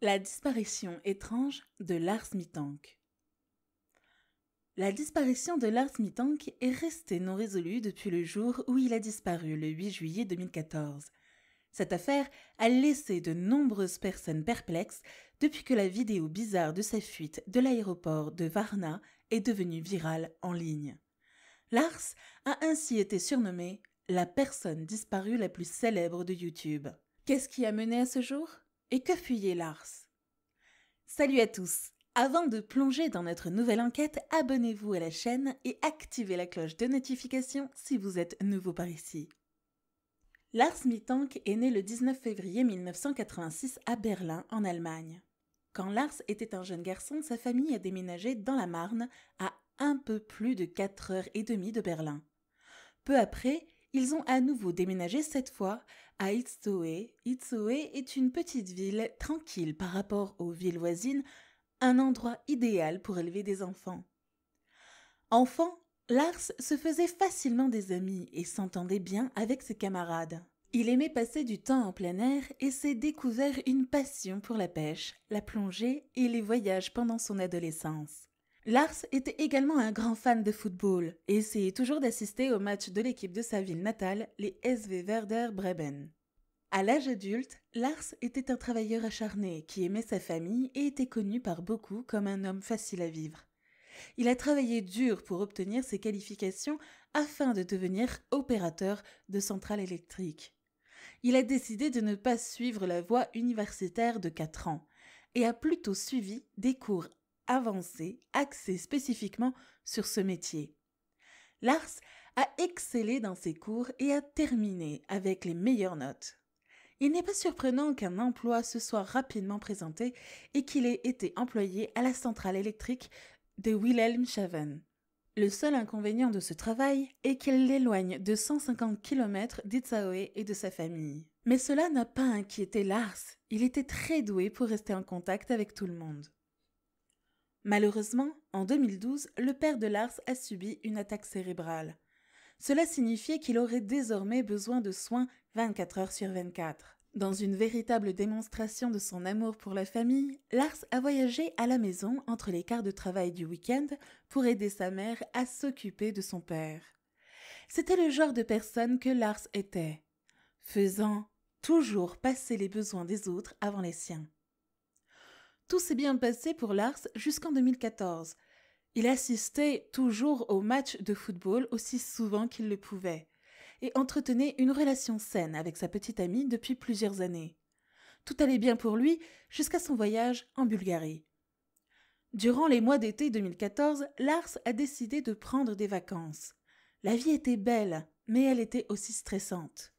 La disparition étrange de Lars Mittank. La disparition de Lars Mittank est restée non résolue depuis le jour où il a disparu le 8 juillet 2014. Cette affaire a laissé de nombreuses personnes perplexes depuis que la vidéo bizarre de sa fuite de l'aéroport de Varna est devenue virale en ligne. Lars a ainsi été surnommé la personne disparue la plus célèbre de YouTube. Qu'est-ce qui a mené à ce jour ? Et que fuyait Lars ? Salut à tous! Avant de plonger dans notre nouvelle enquête, abonnez-vous à la chaîne et activez la cloche de notification si vous êtes nouveau par ici. Lars Mittank est né le 19 février 1986 à Berlin, en Allemagne. Quand Lars était un jeune garçon, sa famille a déménagé dans la Marne, à un peu plus de 4h30 de Berlin. Peu après, ils ont à nouveau déménagé cette fois à Itzehoe. Itzehoe est une petite ville tranquille par rapport aux villes voisines, un endroit idéal pour élever des enfants. Enfant, Lars se faisait facilement des amis et s'entendait bien avec ses camarades. Il aimait passer du temps en plein air et s'est découvert une passion pour la pêche, la plongée et les voyages pendant son adolescence. Lars était également un grand fan de football et essayait toujours d'assister aux matchs de l'équipe de sa ville natale, les SV Werder Bremen. À l'âge adulte, Lars était un travailleur acharné qui aimait sa famille et était connu par beaucoup comme un homme facile à vivre. Il a travaillé dur pour obtenir ses qualifications afin de devenir opérateur de centrale électrique. Il a décidé de ne pas suivre la voie universitaire de 4 ans et a plutôt suivi des cours avancés axés spécifiquement sur ce métier. Lars a excellé dans ses cours et a terminé avec les meilleures notes. Il n'est pas surprenant qu'un emploi se soit rapidement présenté et qu'il ait été employé à la centrale électrique de Wilhelmshaven. Le seul inconvénient de ce travail est qu'il l'éloigne de 150 km d'Itzehoe et de sa famille. Mais cela n'a pas inquiété Lars, il était très doué pour rester en contact avec tout le monde. Malheureusement, en 2012, le père de Lars a subi une attaque cérébrale. Cela signifiait qu'il aurait désormais besoin de soins 24 heures sur 24. Dans une véritable démonstration de son amour pour la famille, Lars a voyagé à la maison entre les quarts de travail du week-end pour aider sa mère à s'occuper de son père. C'était le genre de personne que Lars était, faisant toujours passer les besoins des autres avant les siens. Tout s'est bien passé pour Lars jusqu'en 2014. Il assistait toujours aux matchs de football aussi souvent qu'il le pouvait et entretenait une relation saine avec sa petite amie depuis plusieurs années. Tout allait bien pour lui jusqu'à son voyage en Bulgarie. Durant les mois d'été 2014, Lars a décidé de prendre des vacances. La vie était belle, mais elle était aussi stressante.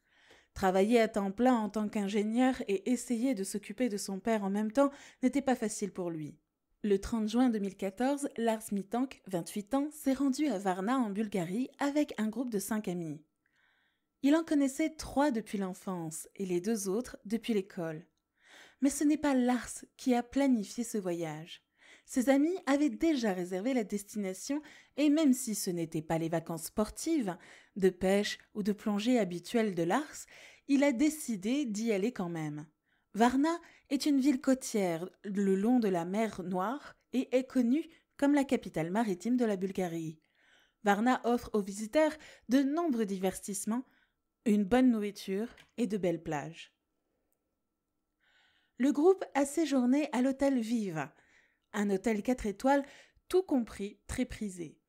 Travailler à temps plein en tant qu'ingénieur et essayer de s'occuper de son père en même temps n'était pas facile pour lui. Le 30 juin 2014, Lars Mittank, 28 ans, s'est rendu à Varna en Bulgarie avec un groupe de 5 amis. Il en connaissait 3 depuis l'enfance et les 2 autres depuis l'école. Mais ce n'est pas Lars qui a planifié ce voyage. Ses amis avaient déjà réservé la destination et même si ce n'étaient pas les vacances sportives, de pêche ou de plongée habituelles de Lars, il a décidé d'y aller quand même. Varna est une ville côtière le long de la mer Noire et est connue comme la capitale maritime de la Bulgarie. Varna offre aux visiteurs de nombreux divertissements, une bonne nourriture et de belles plages. Le groupe a séjourné à l'hôtel Viva, un hôtel 4 étoiles, tout compris très prisé.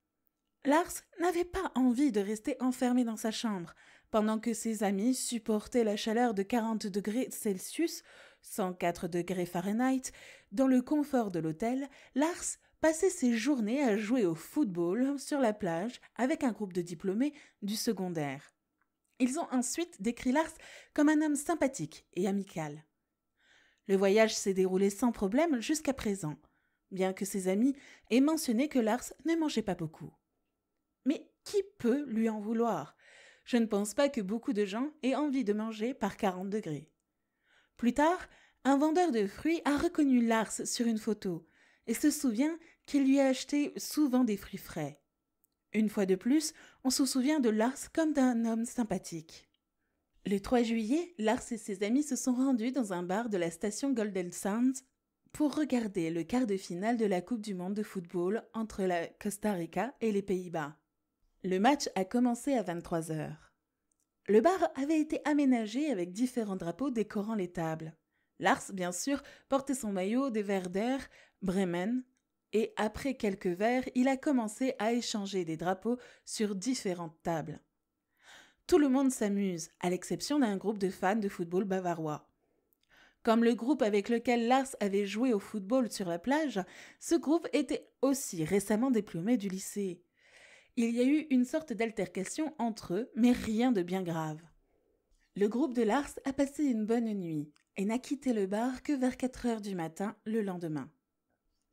Lars n'avait pas envie de rester enfermé dans sa chambre, pendant que ses amis supportaient la chaleur de 40 degrés Celsius, 104 degrés Fahrenheit, dans le confort de l'hôtel. Lars passait ses journées à jouer au football sur la plage avec un groupe de diplômés du secondaire. Ils ont ensuite décrit Lars comme un homme sympathique et amical. Le voyage s'est déroulé sans problème jusqu'à présent, bien que ses amis aient mentionné que Lars ne mangeait pas beaucoup. Mais qui peut lui en vouloir ? Je ne pense pas que beaucoup de gens aient envie de manger par 40 degrés. Plus tard, un vendeur de fruits a reconnu Lars sur une photo et se souvient qu'il lui a acheté souvent des fruits frais. Une fois de plus, on se souvient de Lars comme d'un homme sympathique. Le 3 juillet, Lars et ses amis se sont rendus dans un bar de la station Golden Sands pour regarder le quart de finale de la Coupe du monde de football entre la Costa Rica et les Pays-Bas. Le match a commencé à 23 heures. Le bar avait été aménagé avec différents drapeaux décorant les tables. Lars, bien sûr, portait son maillot des Werder Bremen et après quelques verres, il a commencé à échanger des drapeaux sur différentes tables. Tout le monde s'amuse, à l'exception d'un groupe de fans de football bavarois. Comme le groupe avec lequel Lars avait joué au football sur la plage, ce groupe était aussi récemment diplômé du lycée. Il y a eu une sorte d'altercation entre eux, mais rien de bien grave. Le groupe de Lars a passé une bonne nuit et n'a quitté le bar que vers 4 heures du matin le lendemain.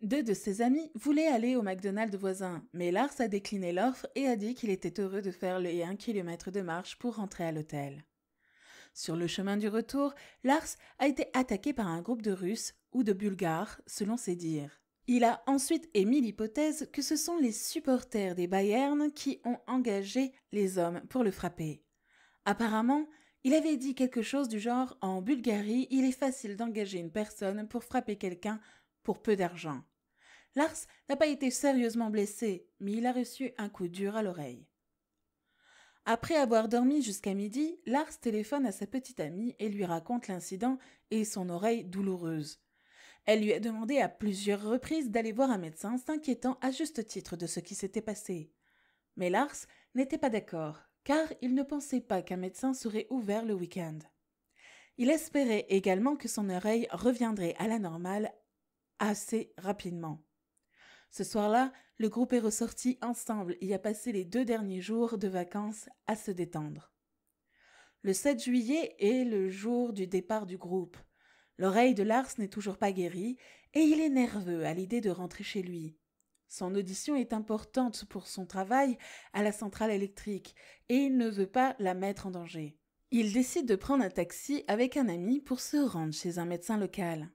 2 de ses amis voulaient aller au McDonald's voisin, mais Lars a décliné l'offre et a dit qu'il était heureux de faire les 1 km de marche pour rentrer à l'hôtel. Sur le chemin du retour, Lars a été attaqué par un groupe de Russes ou de Bulgares, selon ses dires. Il a ensuite émis l'hypothèse que ce sont les supporters des Bayern qui ont engagé les hommes pour le frapper. Apparemment, il avait dit quelque chose du genre « En Bulgarie, il est facile d'engager une personne pour frapper quelqu'un pour peu d'argent ». Lars n'a pas été sérieusement blessé, mais il a reçu un coup dur à l'oreille. Après avoir dormi jusqu'à midi, Lars téléphone à sa petite amie et lui raconte l'incident et son oreille douloureuse. Elle lui a demandé à plusieurs reprises d'aller voir un médecin, s'inquiétant à juste titre de ce qui s'était passé. Mais Lars n'était pas d'accord, car il ne pensait pas qu'un médecin serait ouvert le week-end. Il espérait également que son oreille reviendrait à la normale assez rapidement. Ce soir-là, le groupe est ressorti ensemble et a passé les 2 derniers jours de vacances à se détendre. Le 7 juillet est le jour du départ du groupe. L'oreille de Lars n'est toujours pas guérie et il est nerveux à l'idée de rentrer chez lui. Son audition est importante pour son travail à la centrale électrique et il ne veut pas la mettre en danger. Il décide de prendre un taxi avec un ami pour se rendre chez un médecin local.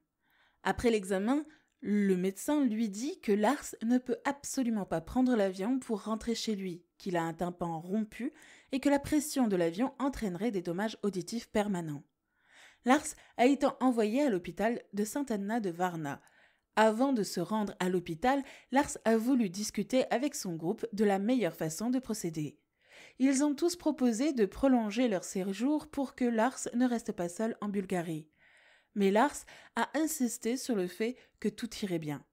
Après l'examen, le médecin lui dit que Lars ne peut absolument pas prendre l'avion pour rentrer chez lui, qu'il a un tympan rompu et que la pression de l'avion entraînerait des dommages auditifs permanents. Lars a été envoyé à l'hôpital de Saint-Anna de Varna. Avant de se rendre à l'hôpital, Lars a voulu discuter avec son groupe de la meilleure façon de procéder. Ils ont tous proposé de prolonger leur séjour pour que Lars ne reste pas seul en Bulgarie. Mais Lars a insisté sur le fait que tout irait bien.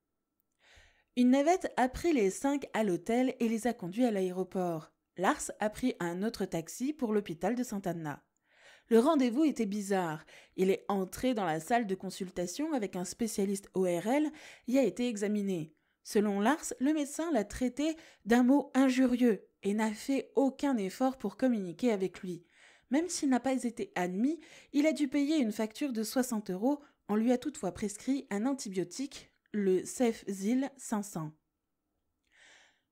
Une navette a pris les 5 à l'hôtel et les a conduits à l'aéroport. Lars a pris un autre taxi pour l'hôpital de Saint-Anna. Le rendez-vous était bizarre. Il est entré dans la salle de consultation avec un spécialiste ORL et a été examiné. Selon Lars, le médecin l'a traité d'un mot injurieux et n'a fait aucun effort pour communiquer avec lui. Même s'il n'a pas été admis, il a dû payer une facture de 60 €. On lui a toutefois prescrit un antibiotique, le Cefzil 500.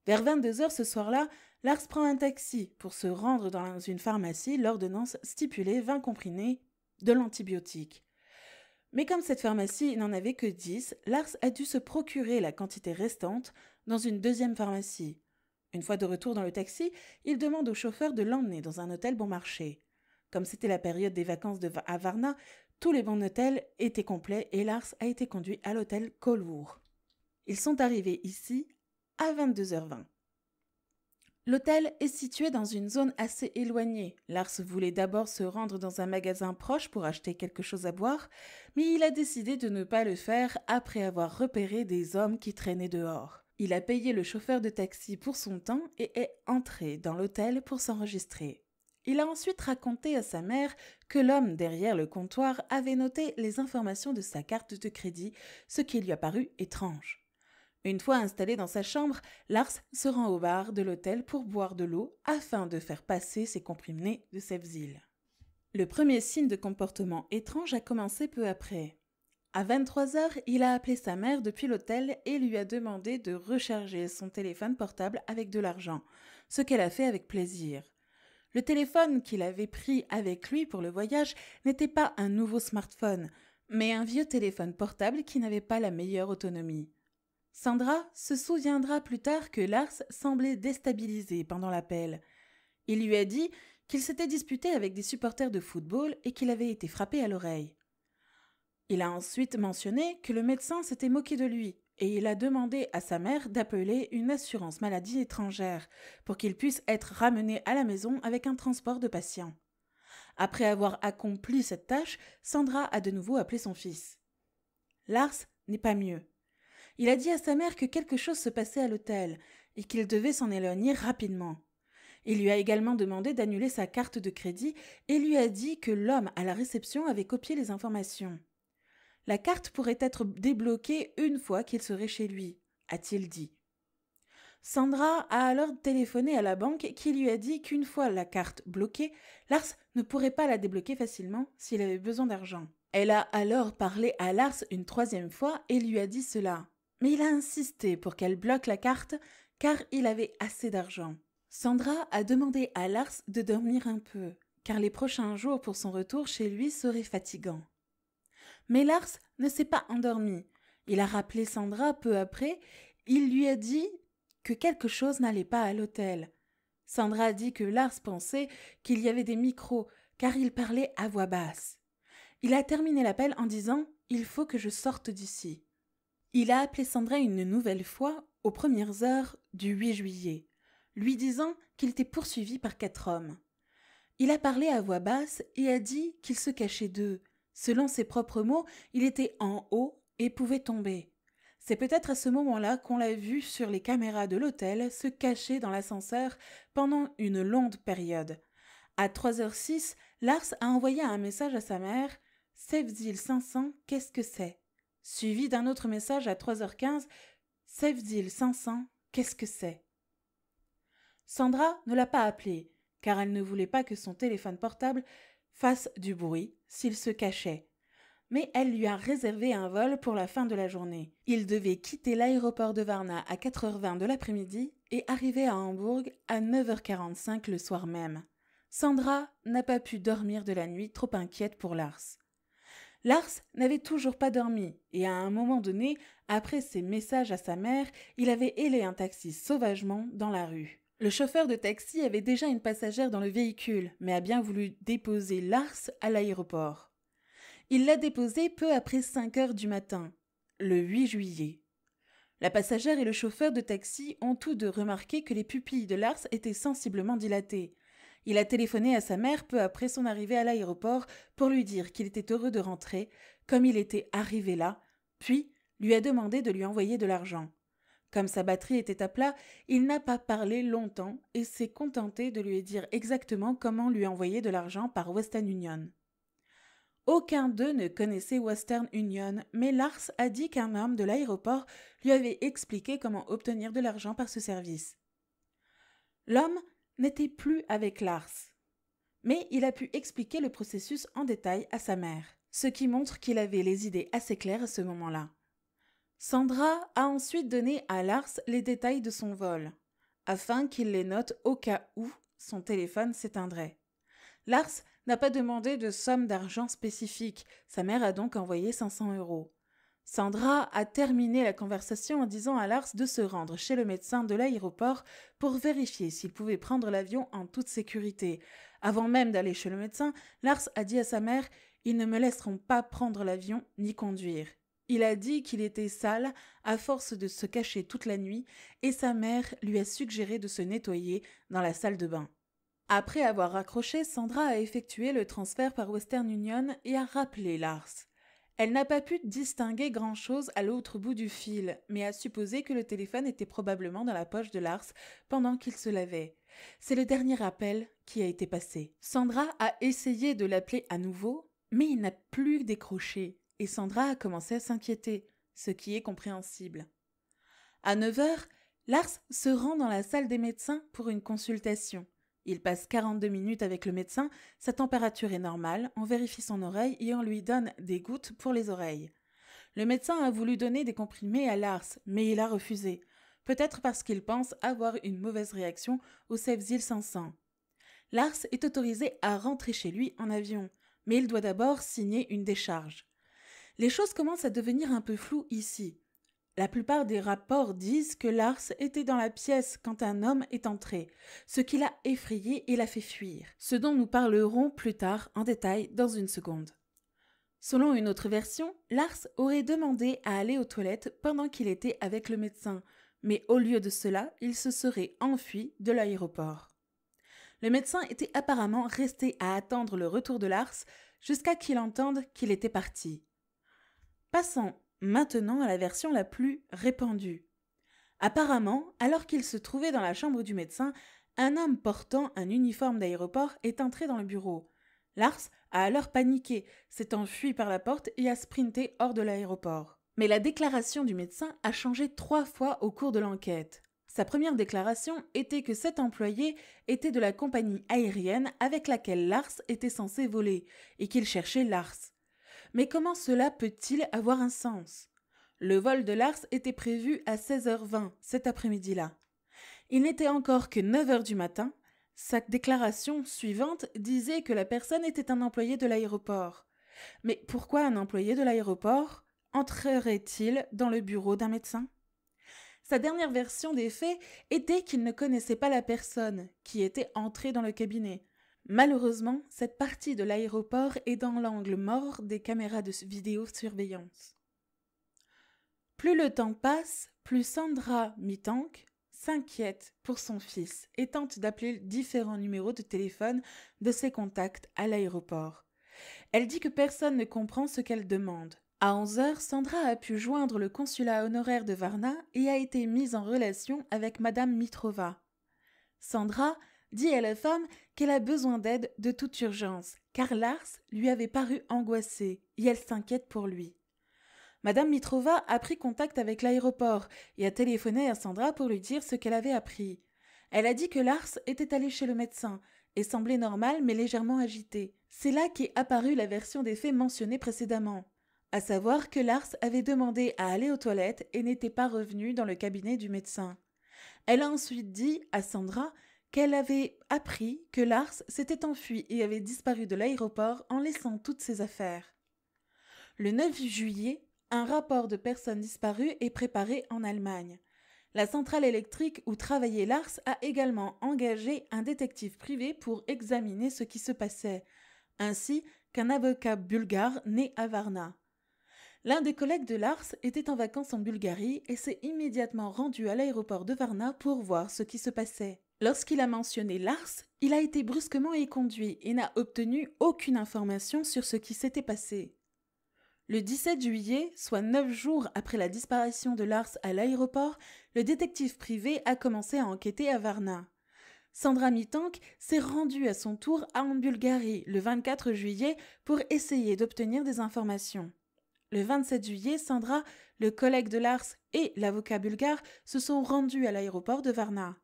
Vers 22 heures ce soir-là, Lars prend un taxi pour se rendre dans une pharmacie. L'ordonnance stipulait 20 comprimés de l'antibiotique. Mais comme cette pharmacie n'en avait que 10, Lars a dû se procurer la quantité restante dans une deuxième pharmacie. Une fois de retour dans le taxi, il demande au chauffeur de l'emmener dans un hôtel bon marché. Comme c'était la période des vacances à Varna, tous les bons hôtels étaient complets et Lars a été conduit à l'hôtel Kolvour. Ils sont arrivés ici à 22h20. L'hôtel est situé dans une zone assez éloignée. Lars voulait d'abord se rendre dans un magasin proche pour acheter quelque chose à boire, mais il a décidé de ne pas le faire après avoir repéré des hommes qui traînaient dehors. Il a payé le chauffeur de taxi pour son temps et est entré dans l'hôtel pour s'enregistrer. Il a ensuite raconté à sa mère que l'homme derrière le comptoir avait noté les informations de sa carte de crédit, ce qui lui a paru étrange. Une fois installé dans sa chambre, Lars se rend au bar de l'hôtel pour boire de l'eau afin de faire passer ses comprimés de Cefzil. Le premier signe de comportement étrange a commencé peu après. À 23 heures, il a appelé sa mère depuis l'hôtel et lui a demandé de recharger son téléphone portable avec de l'argent, ce qu'elle a fait avec plaisir. Le téléphone qu'il avait pris avec lui pour le voyage n'était pas un nouveau smartphone, mais un vieux téléphone portable qui n'avait pas la meilleure autonomie. Sandra se souviendra plus tard que Lars semblait déstabilisé pendant l'appel. Il lui a dit qu'il s'était disputé avec des supporters de football et qu'il avait été frappé à l'oreille. Il a ensuite mentionné que le médecin s'était moqué de lui et il a demandé à sa mère d'appeler une assurance maladie étrangère pour qu'il puisse être ramené à la maison avec un transport de patients. Après avoir accompli cette tâche, Sandra a de nouveau appelé son fils. Lars n'est pas mieux. Il a dit à sa mère que quelque chose se passait à l'hôtel et qu'il devait s'en éloigner rapidement. Il lui a également demandé d'annuler sa carte de crédit et lui a dit que l'homme à la réception avait copié les informations. La carte pourrait être débloquée une fois qu'il serait chez lui, a-t-il dit. Sandra a alors téléphoné à la banque qui lui a dit qu'une fois la carte bloquée, Lars ne pourrait pas la débloquer facilement s'il avait besoin d'argent. Elle a alors parlé à Lars une troisième fois et lui a dit cela. Mais il a insisté pour qu'elle bloque la carte car il avait assez d'argent. Sandra a demandé à Lars de dormir un peu, car les prochains jours pour son retour chez lui seraient fatigants. Mais Lars ne s'est pas endormi. Il a rappelé Sandra peu après. Il lui a dit que quelque chose n'allait pas à l'hôtel. Sandra a dit que Lars pensait qu'il y avait des micros, car il parlait à voix basse. Il a terminé l'appel en disant « Il faut que je sorte d'ici ». Il a appelé Sandra une nouvelle fois aux premières heures du 8 juillet, lui disant qu'il était poursuivi par 4 hommes. Il a parlé à voix basse et a dit qu'il se cachait d'eux. Selon ses propres mots, il était en haut et pouvait tomber. C'est peut-être à ce moment-là qu'on l'a vu sur les caméras de l'hôtel se cacher dans l'ascenseur pendant une longue période. À 3h06, Lars a envoyé un message à sa mère « Save-Zil 500, qu'est-ce que c'est ?» suivi d'un autre message à 3h15 « Save-Zil 500, qu'est-ce que c'est ?» Sandra ne l'a pas appelé, car elle ne voulait pas que son téléphone portable fasse du bruit s'il se cachait. Mais elle lui a réservé un vol pour la fin de la journée. Il devait quitter l'aéroport de Varna à 4h20 de l'après-midi et arriver à Hambourg à 9h45 le soir même. Sandra n'a pas pu dormir de la nuit, trop inquiète pour Lars. Lars n'avait toujours pas dormi et à un moment donné, après ses messages à sa mère, il avait hélé un taxi sauvagement dans la rue. Le chauffeur de taxi avait déjà une passagère dans le véhicule, mais a bien voulu déposer Lars à l'aéroport. Il l'a déposée peu après 5h du matin, le 8 juillet. La passagère et le chauffeur de taxi ont tous deux remarqué que les pupilles de Lars étaient sensiblement dilatées. Il a téléphoné à sa mère peu après son arrivée à l'aéroport pour lui dire qu'il était heureux de rentrer, comme il était arrivé là, puis lui a demandé de lui envoyer de l'argent. Comme sa batterie était à plat, il n'a pas parlé longtemps et s'est contenté de lui dire exactement comment lui envoyer de l'argent par Western Union. Aucun d'eux ne connaissait Western Union, mais Lars a dit qu'un homme de l'aéroport lui avait expliqué comment obtenir de l'argent par ce service. L'homme n'était plus avec Lars, mais il a pu expliquer le processus en détail à sa mère, ce qui montre qu'il avait les idées assez claires à ce moment-là. Sandra a ensuite donné à Lars les détails de son vol, afin qu'il les note au cas où son téléphone s'éteindrait. Lars n'a pas demandé de somme d'argent spécifique, sa mère a donc envoyé 500 €. Sandra a terminé la conversation en disant à Lars de se rendre chez le médecin de l'aéroport pour vérifier s'il pouvait prendre l'avion en toute sécurité. Avant même d'aller chez le médecin, Lars a dit à sa mère « Ils ne me laisseront pas prendre l'avion ni conduire ». Il a dit qu'il était sale à force de se cacher toute la nuit et sa mère lui a suggéré de se nettoyer dans la salle de bain. Après avoir raccroché, Sandra a effectué le transfert par Western Union et a rappelé Lars. Elle n'a pas pu distinguer grand-chose à l'autre bout du fil, mais a supposé que le téléphone était probablement dans la poche de Lars pendant qu'il se lavait. C'est le dernier appel qui a été passé. Sandra a essayé de l'appeler à nouveau, mais il n'a plus décroché, et Sandra a commencé à s'inquiéter, ce qui est compréhensible. À 9h, Lars se rend dans la salle des médecins pour une consultation. Il passe 42 minutes avec le médecin, sa température est normale, on vérifie son oreille et on lui donne des gouttes pour les oreilles. Le médecin a voulu donner des comprimés à Lars, mais il a refusé, peut-être parce qu'il pense avoir une mauvaise réaction au Save-Zil 500. Lars est autorisé à rentrer chez lui en avion, mais il doit d'abord signer une décharge. Les choses commencent à devenir un peu floues ici. La plupart des rapports disent que Lars était dans la pièce quand un homme est entré, ce qui l'a effrayé et l'a fait fuir, ce dont nous parlerons plus tard en détail dans une seconde. Selon une autre version, Lars aurait demandé à aller aux toilettes pendant qu'il était avec le médecin, mais au lieu de cela, il se serait enfui de l'aéroport. Le médecin était apparemment resté à attendre le retour de Lars jusqu'à qu'il entende qu'il était parti. Passons maintenant à la version la plus répandue. Apparemment, alors qu'il se trouvait dans la chambre du médecin, un homme portant un uniforme d'aéroport est entré dans le bureau. Lars a alors paniqué, s'est enfui par la porte et a sprinté hors de l'aéroport. Mais la déclaration du médecin a changé 3 fois au cours de l'enquête. Sa première déclaration était que cet employé était de la compagnie aérienne avec laquelle Lars était censé voler et qu'il cherchait Lars. Mais comment cela peut-il avoir un sens ? Le vol de Lars était prévu à 16h20 cet après-midi-là. Il n'était encore que 9h du matin. Sa déclaration suivante disait que la personne était un employé de l'aéroport. Mais pourquoi un employé de l'aéroport entrerait-il dans le bureau d'un médecin ? Sa dernière version des faits était qu'il ne connaissait pas la personne qui était entrée dans le cabinet. Malheureusement, cette partie de l'aéroport est dans l'angle mort des caméras de vidéosurveillance. Plus le temps passe, plus Sandra Mittank s'inquiète pour son fils et tente d'appeler différents numéros de téléphone de ses contacts à l'aéroport. Elle dit que personne ne comprend ce qu'elle demande. À 11h, Sandra a pu joindre le consulat honoraire de Varna et a été mise en relation avec Madame Mitrova. Sandra dit à la femme qu'elle a besoin d'aide de toute urgence, car Lars lui avait paru angoissé et elle s'inquiète pour lui. Madame Mitrova a pris contact avec l'aéroport et a téléphoné à Sandra pour lui dire ce qu'elle avait appris. Elle a dit que Lars était allé chez le médecin et semblait normal mais légèrement agité. C'est là qu'est apparue la version des faits mentionnée précédemment, à savoir que Lars avait demandé à aller aux toilettes et n'était pas revenu dans le cabinet du médecin. Elle a ensuite dit à Sandra qu'elle avait appris que Lars s'était enfui et avait disparu de l'aéroport en laissant toutes ses affaires. Le 9 juillet, un rapport de personnes disparues est préparé en Allemagne. La centrale électrique où travaillait Lars a également engagé un détective privé pour examiner ce qui se passait, ainsi qu'un avocat bulgare né à Varna. L'un des collègues de Lars était en vacances en Bulgarie et s'est immédiatement rendu à l'aéroport de Varna pour voir ce qui se passait. Lorsqu'il a mentionné Lars, il a été brusquement éconduit et n'a obtenu aucune information sur ce qui s'était passé. Le 17 juillet, soit 9 jours après la disparition de Lars à l'aéroport, le détective privé a commencé à enquêter à Varna. Sandra Mittank s'est rendue à son tour en Bulgarie le 24 juillet pour essayer d'obtenir des informations. Le 27 juillet, Sandra, le collègue de Lars et l'avocat bulgare se sont rendus à l'aéroport de Varna.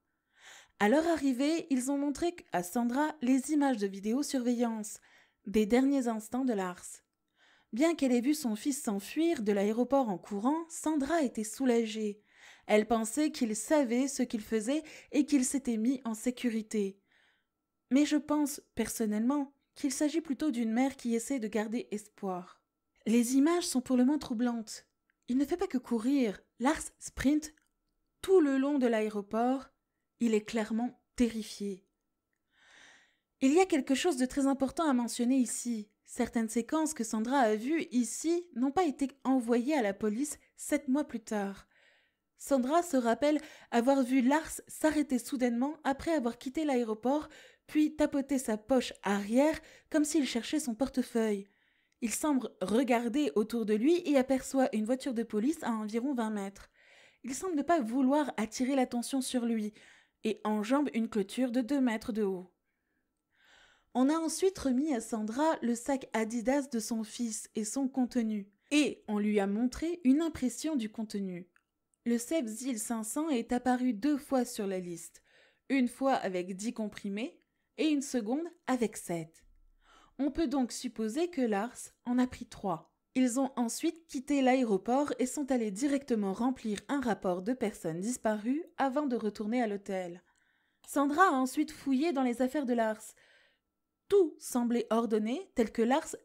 À leur arrivée, ils ont montré à Sandra les images de vidéosurveillance des derniers instants de Lars. Bien qu'elle ait vu son fils s'enfuir de l'aéroport en courant, Sandra était soulagée. Elle pensait qu'il savait ce qu'il faisait et qu'il s'était mis en sécurité. Mais je pense, personnellement, qu'il s'agit plutôt d'une mère qui essaie de garder espoir. Les images sont pour le moins troublantes. Il ne fait pas que courir. Lars sprint tout le long de l'aéroport. Il est clairement terrifié. Il y a quelque chose de très important à mentionner ici. Certaines séquences que Sandra a vues ici n'ont pas été envoyées à la police 7 mois plus tard. Sandra se rappelle avoir vu Lars s'arrêter soudainement après avoir quitté l'aéroport, puis tapoter sa poche arrière comme s'il cherchait son portefeuille. Il semble regarder autour de lui et aperçoit une voiture de police à environ 20 mètres. Il semble ne pas vouloir attirer l'attention sur lui et enjambe une clôture de 2 mètres de haut. On a ensuite remis à Sandra le sac Adidas de son fils et son contenu, et on lui a montré une impression du contenu. Le Sebzil 500 est apparu 2 fois sur la liste, une fois avec 10 comprimés et une seconde avec 7. On peut donc supposer que Lars en a pris 3. Ils ont ensuite quitté l'aéroport et sont allés directement remplir un rapport de personnes disparues avant de retourner à l'hôtel. Sandra a ensuite fouillé dans les affaires de Lars. Tout semblait ordonné tel que Lars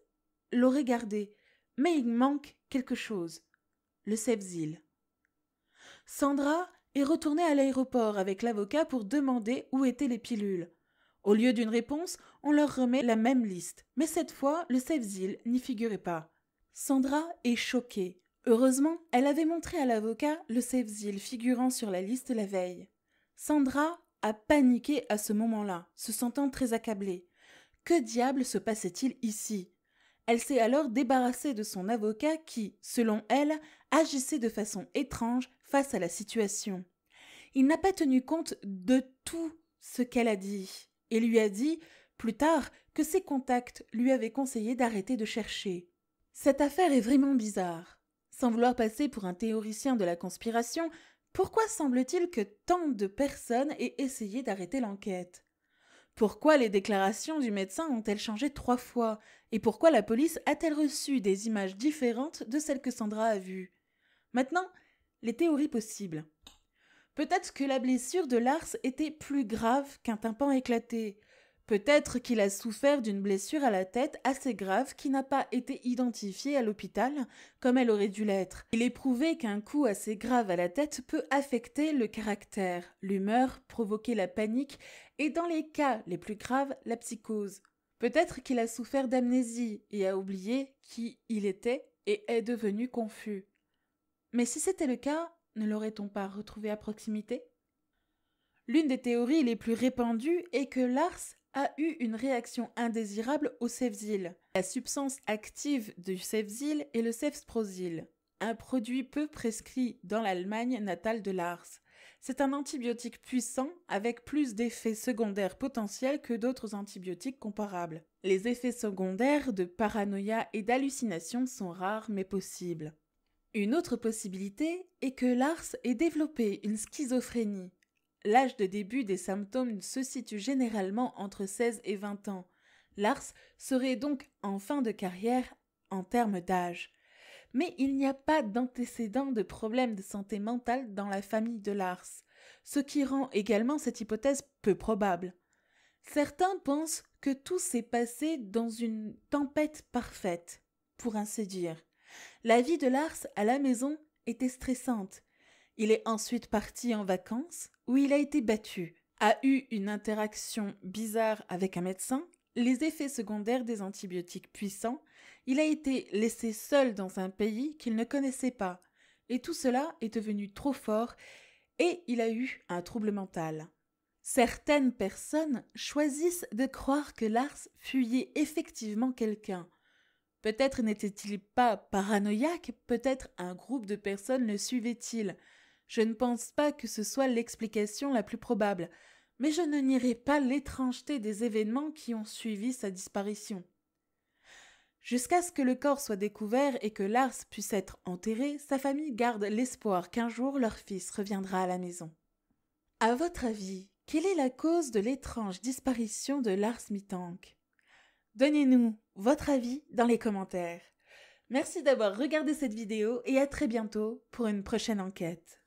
l'aurait gardé, mais il manque quelque chose. Le Sebzil. Sandra est retournée à l'aéroport avec l'avocat pour demander où étaient les pilules. Au lieu d'une réponse, on leur remet la même liste, mais cette fois, le Sebzil n'y figurait pas. Sandra est choquée. Heureusement, elle avait montré à l'avocat le Safezil figurant sur la liste la veille. Sandra a paniqué à ce moment-là, se sentant très accablée. Que diable se passait-il ici? Elle s'est alors débarrassée de son avocat qui, selon elle, agissait de façon étrange face à la situation. Il n'a pas tenu compte de tout ce qu'elle a dit et lui a dit, plus tard, que ses contacts lui avaient conseillé d'arrêter de chercher. Cette affaire est vraiment bizarre. Sans vouloir passer pour un théoricien de la conspiration, pourquoi semble-t-il que tant de personnes aient essayé d'arrêter l'enquête? Pourquoi les déclarations du médecin ont-elles changé 3 fois? Et pourquoi la police a-t-elle reçu des images différentes de celles que Sandra a vues? Maintenant, les théories possibles. Peut-être que la blessure de Lars était plus grave qu'un tympan éclaté. Peut-être qu'il a souffert d'une blessure à la tête assez grave qui n'a pas été identifiée à l'hôpital comme elle aurait dû l'être. Il est prouvé qu'un coup assez grave à la tête peut affecter le caractère, l'humeur, provoquer la panique et dans les cas les plus graves, la psychose. Peut-être qu'il a souffert d'amnésie et a oublié qui il était et est devenu confus. Mais si c'était le cas, ne l'aurait-on pas retrouvé à proximité? L'une des théories les plus répandues est que Lars a eu une réaction indésirable au Safezil. La substance active du Safezil est le Cefprozil, un produit peu prescrit dans l'Allemagne natale de Lars. C'est un antibiotique puissant avec plus d'effets secondaires potentiels que d'autres antibiotiques comparables. Les effets secondaires de paranoïa et d'hallucination sont rares mais possibles. Une autre possibilité est que Lars ait développé une schizophrénie. L'âge de début des symptômes se situe généralement entre 16 et 20 ans. Lars serait donc en fin de carrière en termes d'âge. Mais il n'y a pas d'antécédent de problèmes de santé mentale dans la famille de Lars, ce qui rend également cette hypothèse peu probable. Certains pensent que tout s'est passé dans une tempête parfaite, pour ainsi dire. La vie de Lars à la maison était stressante. Il est ensuite parti en vacances, où il a été battu, a eu une interaction bizarre avec un médecin, les effets secondaires des antibiotiques puissants, il a été laissé seul dans un pays qu'il ne connaissait pas, et tout cela est devenu trop fort, et il a eu un trouble mental. Certaines personnes choisissent de croire que Lars fuyait effectivement quelqu'un. Peut-être n'était-il pas paranoïaque, peut-être un groupe de personnes le suivait-il. Je ne pense pas que ce soit l'explication la plus probable, mais je ne nierai pas l'étrangeté des événements qui ont suivi sa disparition. Jusqu'à ce que le corps soit découvert et que Lars puisse être enterré, sa famille garde l'espoir qu'un jour leur fils reviendra à la maison. À votre avis, quelle est la cause de l'étrange disparition de Lars Mittank? Donnez-nous votre avis dans les commentaires. Merci d'avoir regardé cette vidéo et à très bientôt pour une prochaine enquête.